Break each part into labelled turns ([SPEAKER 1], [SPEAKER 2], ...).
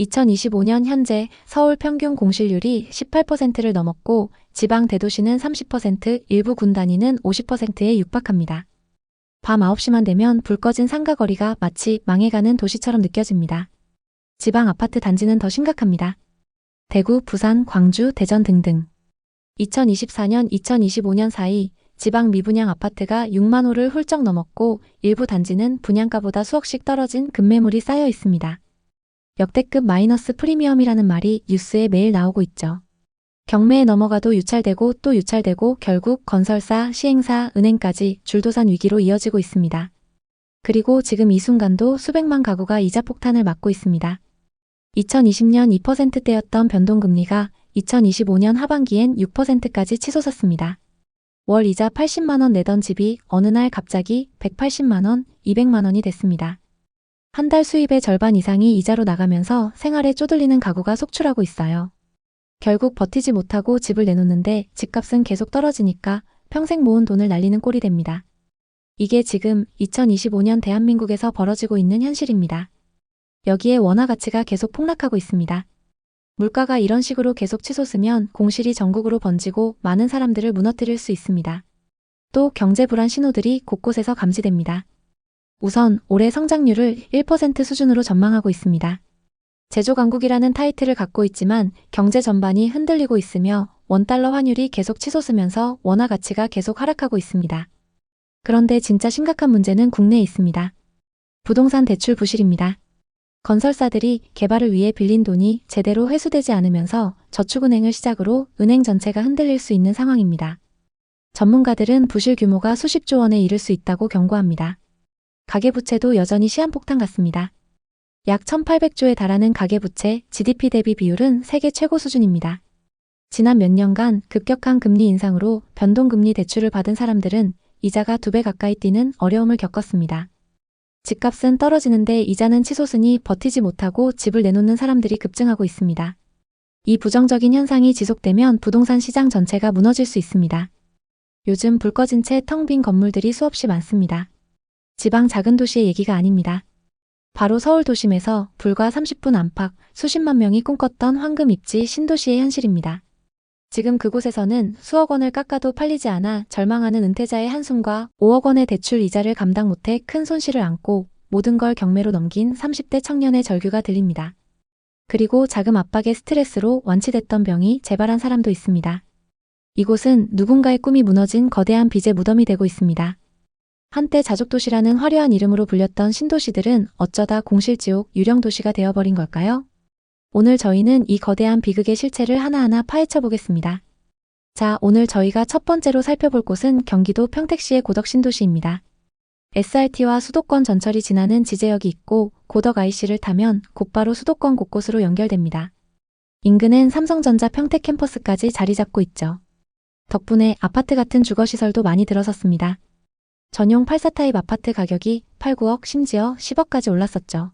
[SPEAKER 1] 2025년 현재 서울 평균 공실률이 18%를 넘었고 지방 대도시는 30%, 일부 군 단위는 50%에 육박합니다. 밤 9시만 되면 불 꺼진 상가거리가 마치 망해가는 도시처럼 느껴집니다. 지방 아파트 단지는 더 심각합니다. 대구, 부산, 광주, 대전 등등. 2024년, 2025년 사이 지방 미분양 아파트가 6만 호를 훌쩍 넘었고 일부 단지는 분양가보다 수억씩 떨어진 급매물이 쌓여 있습니다. 역대급 마이너스 프리미엄이라는 말이 뉴스에 매일 나오고 있죠. 경매에 넘어가도 유찰되고 또 유찰되고 결국 건설사, 시행사, 은행까지 줄도산 위기로 이어지고 있습니다. 그리고 지금 이 순간도 수백만 가구가 이자 폭탄을 맞고 있습니다. 2020년 2%대였던 변동금리가 2025년 하반기엔 6%까지 치솟았습니다. 월 이자 80만 원 내던 집이 어느 날 갑자기 180만 원, 200만 원이 됐습니다. 한 달 수입의 절반 이상이 이자로 나가면서 생활에 쪼들리는 가구가 속출하고 있어요. 결국 버티지 못하고 집을 내놓는데 집값은 계속 떨어지니까 평생 모은 돈을 날리는 꼴이 됩니다. 이게 지금 2025년 대한민국에서 벌어지고 있는 현실입니다. 여기에 원화 가치가 계속 폭락하고 있습니다. 물가가 이런 식으로 계속 치솟으면 공실이 전국으로 번지고 많은 사람들을 무너뜨릴 수 있습니다. 또 경제 불안 신호들이 곳곳에서 감지됩니다. 우선 올해 성장률을 1% 수준으로 전망하고 있습니다. 제조강국이라는 타이틀을 갖고 있지만 경제 전반이 흔들리고 있으며 원달러 환율이 계속 치솟으면서 원화 가치가 계속 하락하고 있습니다. 그런데 진짜 심각한 문제는 국내에 있습니다. 부동산 대출 부실입니다. 건설사들이 개발을 위해 빌린 돈이 제대로 회수되지 않으면서 저축은행을 시작으로 은행 전체가 흔들릴 수 있는 상황입니다. 전문가들은 부실 규모가 수십조 원에 이를 수 있다고 경고합니다. 가계부채도 여전히 시한폭탄 같습니다. 약 1,800조에 달하는 가계부채, GDP 대비 비율은 세계 최고 수준입니다. 지난 몇 년간 급격한 금리 인상으로 변동금리 대출을 받은 사람들은 이자가 2배 가까이 뛰는 어려움을 겪었습니다. 집값은 떨어지는데 이자는 치솟으니 버티지 못하고 집을 내놓는 사람들이 급증하고 있습니다. 이 부정적인 현상이 지속되면 부동산 시장 전체가 무너질 수 있습니다. 요즘 불 꺼진 채 텅 빈 건물들이 수없이 많습니다. 지방 작은 도시의 얘기가 아닙니다. 바로 서울 도심에서 불과 30분 안팎 수십만 명이 꿈꿨던 황금 입지 신도시의 현실입니다. 지금 그곳에서는 수억 원을 깎아도 팔리지 않아 절망하는 은퇴자의 한숨과 5억 원의 대출 이자를 감당 못해 큰 손실을 안고 모든 걸 경매로 넘긴 30대 청년의 절규가 들립니다. 그리고 자금 압박의 스트레스로 완치됐던 병이 재발한 사람도 있습니다. 이곳은 누군가의 꿈이 무너진 거대한 빚의 무덤이 되고 있습니다. 한때 자족도시라는 화려한 이름으로 불렸던 신도시들은 어쩌다 공실지옥 유령도시가 되어버린 걸까요? 오늘 저희는 이 거대한 비극의 실체를 하나하나 파헤쳐 보겠습니다. 자, 오늘 저희가 첫 번째로 살펴볼 곳은 경기도 평택시의 고덕신도시입니다. SRT와 수도권 전철이 지나는 지제역이 있고 고덕 IC를 타면 곧바로 수도권 곳곳으로 연결됩니다. 인근엔 삼성전자 평택 캠퍼스까지 자리 잡고 있죠. 덕분에 아파트 같은 주거시설도 많이 들어섰습니다. 전용 84 타입 아파트 가격이 8, 9억 심지어 10억까지 올랐었죠.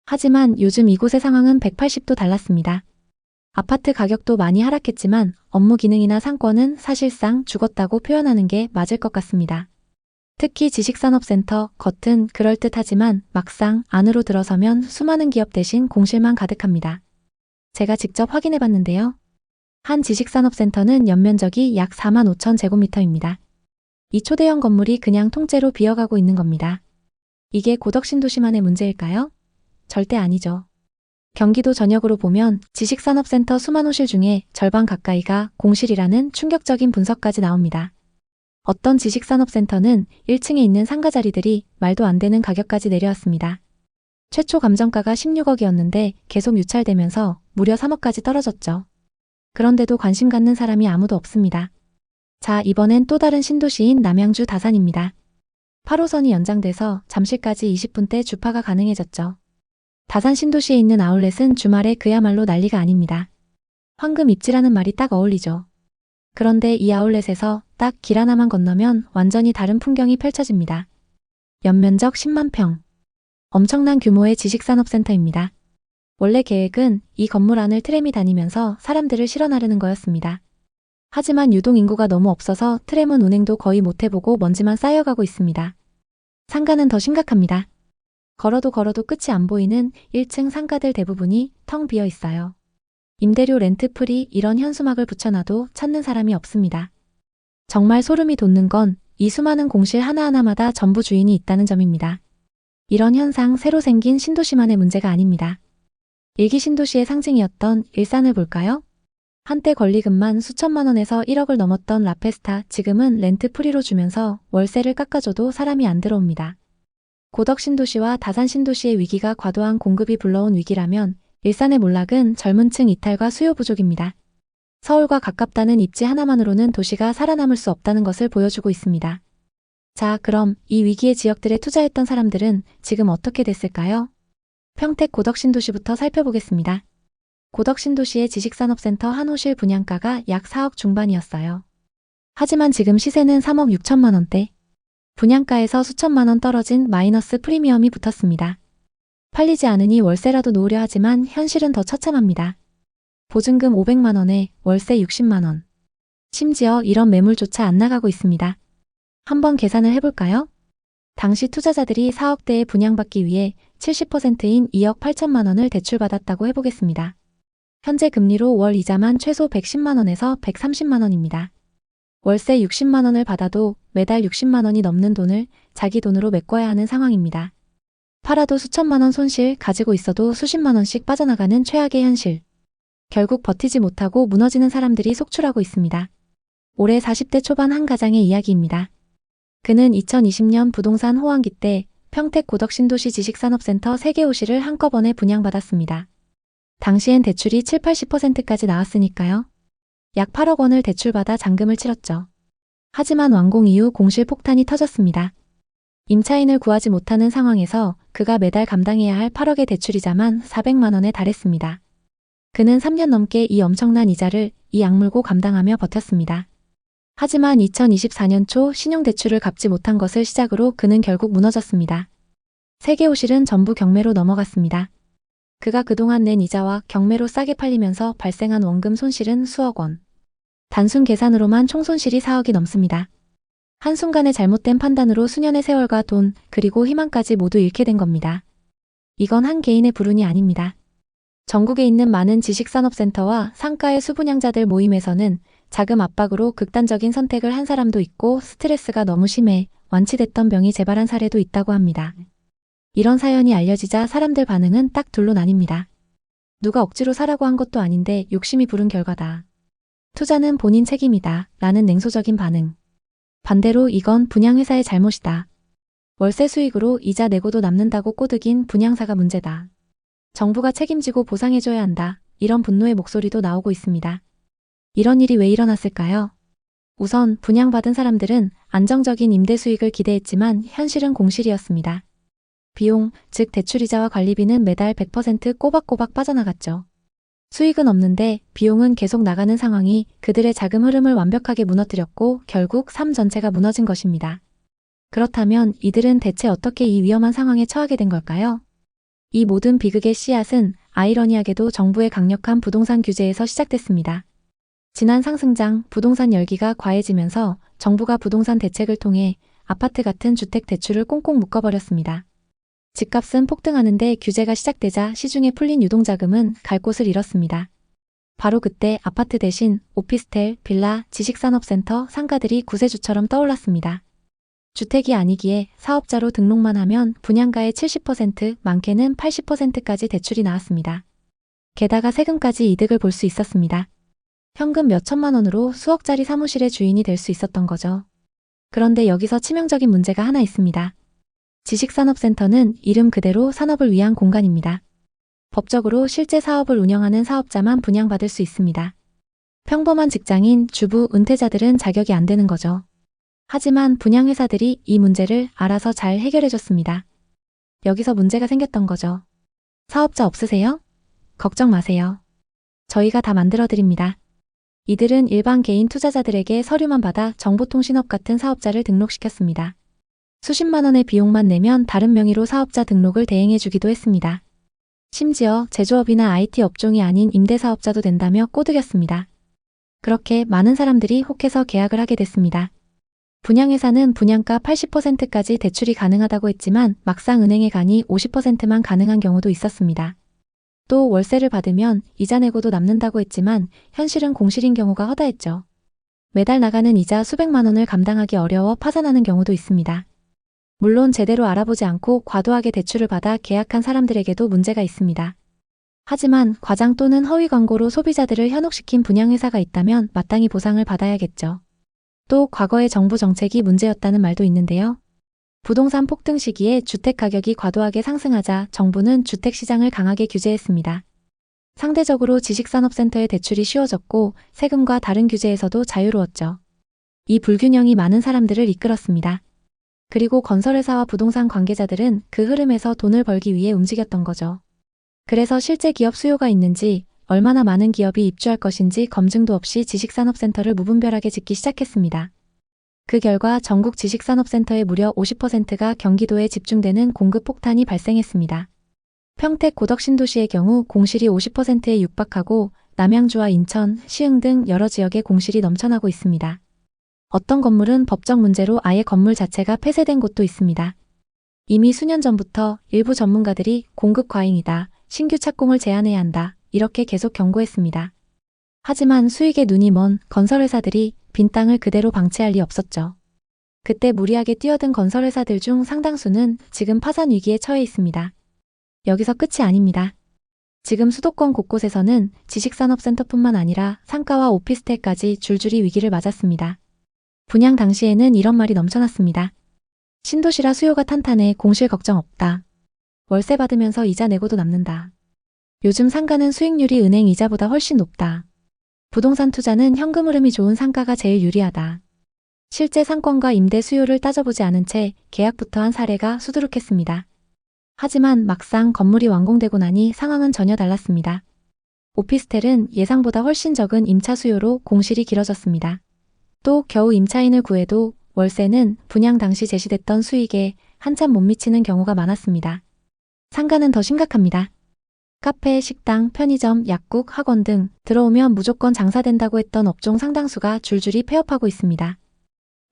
[SPEAKER 1] 하지만 요즘 이곳의 상황은 180도 달랐습니다. 아파트 가격도 많이 하락했지만 업무 기능이나 상권은 사실상 죽었다고 표현하는 게 맞을 것 같습니다. 특히 지식산업센터, 겉은 그럴듯하지만 막상 안으로 들어서면 수많은 기업 대신 공실만 가득합니다. 제가 직접 확인해 봤는데요. 한 지식산업센터는 연면적이 약 4만 5천 제곱미터입니다. 이 초대형 건물이 그냥 통째로 비어가고 있는 겁니다. 이게 고덕신도시만의 문제일까요? 절대 아니죠. 경기도 전역으로 보면 지식산업센터 수만 호실 중에 절반 가까이가 공실이라는 충격적인 분석까지 나옵니다. 어떤 지식산업센터는 1층에 있는 상가 자리들이 말도 안 되는 가격까지 내려왔습니다. 최초 감정가가 16억이었는데 계속 유찰되면서 무려 3억까지 떨어졌죠. 그런데도 관심 갖는 사람이 아무도 없습니다. 자, 이번엔 또 다른 신도시인 남양주 다산입니다. 8호선이 연장돼서 잠실까지 20분대 주파가 가능해졌죠. 다산 신도시에 있는 아울렛은 주말에 그야말로 난리가 아닙니다. 황금 입지라는 말이 딱 어울리죠. 그런데 이 아울렛에서 딱 길 하나만 건너면 완전히 다른 풍경이 펼쳐집니다. 연면적 10만 평. 엄청난 규모의 지식산업센터입니다. 원래 계획은 이 건물 안을 트램이 다니면서 사람들을 실어 나르는 거였습니다. 하지만 유동 인구가 너무 없어서 트램은 운행도 거의 못 해보고 먼지만 쌓여가고 있습니다. 상가는 더 심각합니다. 걸어도 걸어도 끝이 안 보이는 1층 상가들 대부분이 텅 비어 있어요. 임대료 렌트 프리 이런 현수막을 붙여놔도 찾는 사람이 없습니다. 정말 소름이 돋는 건 이 수많은 공실 하나하나마다 전부 주인이 있다는 점입니다. 이런 현상 새로 생긴 신도시만의 문제가 아닙니다. 일기 신도시의 상징이었던 일산을 볼까요? 한때 권리금만 수천만 원에서 1억을 넘었던 라페스타 지금은 렌트 프리로 주면서 월세를 깎아줘도 사람이 안 들어옵니다. 고덕 신도시와 다산 신도시의 위기가 과도한 공급이 불러온 위기라면 일산의 몰락은 젊은 층 이탈과 수요 부족입니다. 서울과 가깝다는 입지 하나만으로는 도시가 살아남을 수 없다는 것을 보여주고 있습니다. 자, 그럼 이 위기의 지역들에 투자했던 사람들은 지금 어떻게 됐을까요? 평택 고덕 신도시부터 살펴보겠습니다. 고덕 신도시의 지식산업센터 한 호실 분양가가 약 4억 중반이었어요. 하지만 지금 시세는 3억 6천만 원대. 분양가에서 수천만 원 떨어진 마이너스 프리미엄이 붙었습니다. 팔리지 않으니 월세라도 놓으려 하지만 현실은 더 처참합니다. 보증금 500만 원에 월세 60만 원. 심지어 이런 매물조차 안 나가고 있습니다. 한번 계산을 해볼까요? 당시 투자자들이 4억대에 분양받기 위해 70%인 2억 8천만 원을 대출받았다고 해보겠습니다. 현재 금리로 월 이자만 최소 110만 원에서 130만 원입니다. 월세 60만 원을 받아도 매달 60만 원이 넘는 돈을 자기 돈으로 메꿔야 하는 상황입니다. 팔아도 수천만 원 손실, 가지고 있어도 수십만 원씩 빠져나가는 최악의 현실. 결국 버티지 못하고 무너지는 사람들이 속출하고 있습니다. 올해 40대 초반 한 가장의 이야기입니다. 그는 2020년 부동산 호황기 때 평택 고덕 신도시 지식산업센터 3개 호실을 한꺼번에 분양받았습니다. 당시엔 대출이 7, 80%까지 나왔으니까요. 약 8억 원을 대출받아 잔금을 치렀죠. 하지만 완공 이후 공실 폭탄이 터졌습니다. 임차인을 구하지 못하는 상황에서 그가 매달 감당해야 할 8억의 대출이자만 400만 원에 달했습니다. 그는 3년 넘게 이 엄청난 이자를 이 악물고 감당하며 버텼습니다. 하지만 2024년 초 신용대출을 갚지 못한 것을 시작으로 그는 결국 무너졌습니다. 3개 호실은 전부 경매로 넘어갔습니다. 그가 그동안 낸 이자와 경매로 싸게 팔리면서 발생한 원금 손실은 수억 원. 단순 계산으로만 총 손실이 4억이 넘습니다. 한순간의 잘못된 판단으로 수년의 세월과 돈, 그리고 희망까지 모두 잃게 된 겁니다. 이건 한 개인의 불운이 아닙니다. 전국에 있는 많은 지식산업센터와 상가의 수분양자들 모임에서는 자금 압박으로 극단적인 선택을 한 사람도 있고 스트레스가 너무 심해 완치됐던 병이 재발한 사례도 있다고 합니다. 이런 사연이 알려지자 사람들 반응은 딱 둘로 나뉩니다. 누가 억지로 사라고 한 것도 아닌데 욕심이 부른 결과다. 투자는 본인 책임이다. 라는 냉소적인 반응. 반대로 이건 분양회사의 잘못이다. 월세 수익으로 이자 내고도 남는다고 꼬드긴 분양사가 문제다. 정부가 책임지고 보상해줘야 한다. 이런 분노의 목소리도 나오고 있습니다. 이런 일이 왜 일어났을까요? 우선 분양받은 사람들은 안정적인 임대 수익을 기대했지만 현실은 공실이었습니다. 비용, 즉 대출이자와 관리비는 매달 100% 꼬박꼬박 빠져나갔죠. 수익은 없는데 비용은 계속 나가는 상황이 그들의 자금 흐름을 완벽하게 무너뜨렸고 결국 삶 전체가 무너진 것입니다. 그렇다면 이들은 대체 어떻게 이 위험한 상황에 처하게 된 걸까요? 이 모든 비극의 씨앗은 아이러니하게도 정부의 강력한 부동산 규제에서 시작됐습니다. 지난 상승장 부동산 열기가 과해지면서 정부가 부동산 대책을 통해 아파트 같은 주택 대출을 꽁꽁 묶어버렸습니다. 집값은 폭등하는데 규제가 시작되자 시중에 풀린 유동자금은 갈 곳을 잃었습니다. 바로 그때 아파트 대신 오피스텔, 빌라, 지식산업센터, 상가들이 구세주처럼 떠올랐습니다. 주택이 아니기에 사업자로 등록만 하면 분양가의 70%, 많게는 80%까지 대출이 나왔습니다. 게다가 세금까지 이득을 볼 수 있었습니다. 현금 몇 천만 원으로 수억짜리 사무실의 주인이 될 수 있었던 거죠. 그런데 여기서 치명적인 문제가 하나 있습니다. 지식산업센터는 이름 그대로 산업을 위한 공간입니다. 법적으로 실제 사업을 운영하는 사업자만 분양받을 수 있습니다. 평범한 직장인, 주부, 은퇴자들은 자격이 안 되는 거죠. 하지만 분양회사들이 이 문제를 알아서 잘 해결해줬습니다. 여기서 문제가 생겼던 거죠. 사업자 없으세요? 걱정 마세요. 저희가 다 만들어드립니다. 이들은 일반 개인 투자자들에게 서류만 받아 정보통신업 같은 사업자를 등록시켰습니다. 수십만 원의 비용만 내면 다른 명의로 사업자 등록을 대행해주기도 했습니다. 심지어 제조업이나 IT 업종이 아닌 임대사업자도 된다며 꼬드겼습니다. 그렇게 많은 사람들이 혹해서 계약을 하게 됐습니다. 분양회사는 분양가 80%까지 대출이 가능하다고 했지만 막상 은행에 가니 50%만 가능한 경우도 있었습니다. 또 월세를 받으면 이자 내고도 남는다고 했지만 현실은 공실인 경우가 허다했죠. 매달 나가는 이자 수백만 원을 감당하기 어려워 파산하는 경우도 있습니다. 물론 제대로 알아보지 않고 과도하게 대출을 받아 계약한 사람들에게도 문제가 있습니다. 하지만 과장 또는 허위 광고로 소비자들을 현혹시킨 분양회사가 있다면 마땅히 보상을 받아야겠죠. 또 과거의 정부 정책이 문제였다는 말도 있는데요. 부동산 폭등 시기에 주택 가격이 과도하게 상승하자 정부는 주택시장을 강하게 규제했습니다. 상대적으로 지식산업센터의 대출이 쉬워졌고 세금과 다른 규제에서도 자유로웠죠. 이 불균형이 많은 사람들을 이끌었습니다. 그리고 건설회사와 부동산 관계자들은 그 흐름에서 돈을 벌기 위해 움직였던 거죠. 그래서 실제 기업 수요가 있는지, 얼마나 많은 기업이 입주할 것인지 검증도 없이 지식산업센터를 무분별하게 짓기 시작했습니다. 그 결과 전국 지식산업센터의 무려 50%가 경기도에 집중되는 공급 폭탄이 발생했습니다. 평택 고덕신도시의 경우 공실이 50%에 육박하고 남양주와 인천, 시흥 등 여러 지역에 공실이 넘쳐나고 있습니다. 어떤 건물은 법적 문제로 아예 건물 자체가 폐쇄된 곳도 있습니다. 이미 수년 전부터 일부 전문가들이 공급 과잉이다, 신규 착공을 제한해야 한다, 이렇게 계속 경고했습니다. 하지만 수익에 눈이 먼 건설회사들이 빈 땅을 그대로 방치할 리 없었죠. 그때 무리하게 뛰어든 건설회사들 중 상당수는 지금 파산 위기에 처해 있습니다. 여기서 끝이 아닙니다. 지금 수도권 곳곳에서는 지식산업센터뿐만 아니라 상가와 오피스텔까지 줄줄이 위기를 맞았습니다. 분양 당시에는 이런 말이 넘쳐났습니다. 신도시라 수요가 탄탄해 공실 걱정 없다. 월세 받으면서 이자 내고도 남는다. 요즘 상가는 수익률이 은행 이자보다 훨씬 높다. 부동산 투자는 현금 흐름이 좋은 상가가 제일 유리하다. 실제 상권과 임대 수요를 따져보지 않은 채 계약부터 한 사례가 수두룩했습니다. 하지만 막상 건물이 완공되고 나니 상황은 전혀 달랐습니다. 오피스텔은 예상보다 훨씬 적은 임차 수요로 공실이 길어졌습니다. 또 겨우 임차인을 구해도 월세는 분양 당시 제시됐던 수익에 한참 못 미치는 경우가 많았습니다. 상가는 더 심각합니다. 카페, 식당, 편의점, 약국, 학원 등 들어오면 무조건 장사된다고 했던 업종 상당수가 줄줄이 폐업하고 있습니다.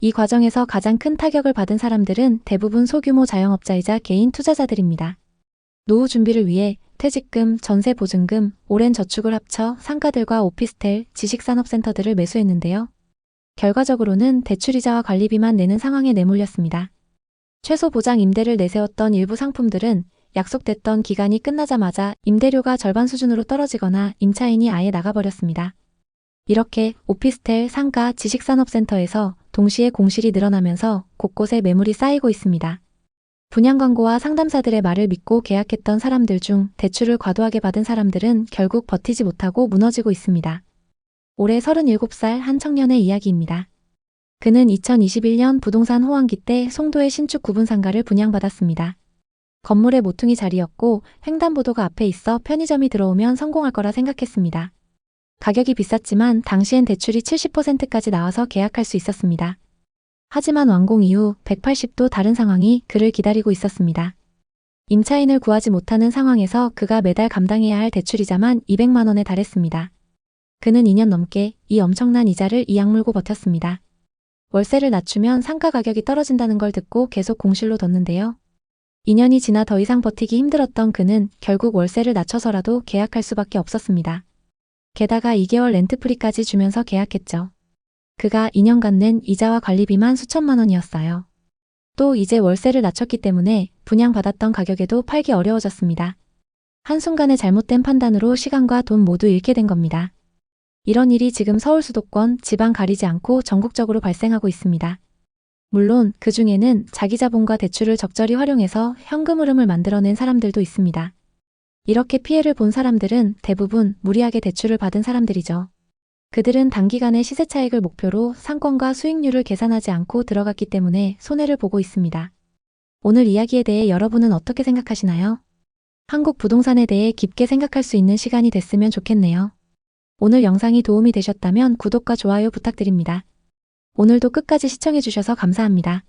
[SPEAKER 1] 이 과정에서 가장 큰 타격을 받은 사람들은 대부분 소규모 자영업자이자 개인 투자자들입니다. 노후 준비를 위해 퇴직금, 전세보증금, 오랜 저축을 합쳐 상가들과 오피스텔, 지식산업센터들을 매수했는데요. 결과적으로는 대출이자와 관리비만 내는 상황에 내몰렸습니다. 최소 보장 임대를 내세웠던 일부 상품들은 약속됐던 기간이 끝나자마자 임대료가 절반 수준으로 떨어지거나 임차인이 아예 나가버렸습니다. 이렇게 오피스텔, 상가, 지식산업센터에서 동시에 공실이 늘어나면서 곳곳에 매물이 쌓이고 있습니다. 분양 광고와 상담사들의 말을 믿고 계약했던 사람들 중 대출을 과도하게 받은 사람들은 결국 버티지 못하고 무너지고 있습니다. 올해 37살 한 청년의 이야기입니다. 그는 2021년 부동산 호황기 때 송도의 신축 9분 상가를 분양받았습니다. 건물의 모퉁이 자리였고 횡단보도가 앞에 있어 편의점이 들어오면 성공할 거라 생각했습니다. 가격이 비쌌지만 당시엔 대출이 70%까지 나와서 계약할 수 있었습니다. 하지만 완공 이후 180도 다른 상황이 그를 기다리고 있었습니다. 임차인을 구하지 못하는 상황에서 그가 매달 감당해야 할 대출이자만 200만 원에 달했습니다. 그는 2년 넘게 이 엄청난 이자를 이악물고 버텼습니다. 월세를 낮추면 상가 가격이 떨어진다는 걸 듣고 계속 공실로 뒀는데요. 2년이 지나 더 이상 버티기 힘들었던 그는 결국 월세를 낮춰서라도 계약할 수밖에 없었습니다. 게다가 2개월 렌트프리까지 주면서 계약했죠. 그가 2년간 낸 이자와 관리비만 수천만 원이었어요. 또 이제 월세를 낮췄기 때문에 분양받았던 가격에도 팔기 어려워졌습니다. 한순간의 잘못된 판단으로 시간과 돈 모두 잃게 된 겁니다. 이런 일이 지금 서울 수도권, 지방 가리지 않고 전국적으로 발생하고 있습니다. 물론 그 중에는 자기 자본과 대출을 적절히 활용해서 현금 흐름을 만들어낸 사람들도 있습니다. 이렇게 피해를 본 사람들은 대부분 무리하게 대출을 받은 사람들이죠. 그들은 단기간의 시세 차익을 목표로 상권과 수익률을 계산하지 않고 들어갔기 때문에 손해를 보고 있습니다. 오늘 이야기에 대해 여러분은 어떻게 생각하시나요? 한국 부동산에 대해 깊게 생각할 수 있는 시간이 됐으면 좋겠네요. 오늘 영상이 도움이 되셨다면 구독과 좋아요 부탁드립니다. 오늘도 끝까지 시청해주셔서 감사합니다.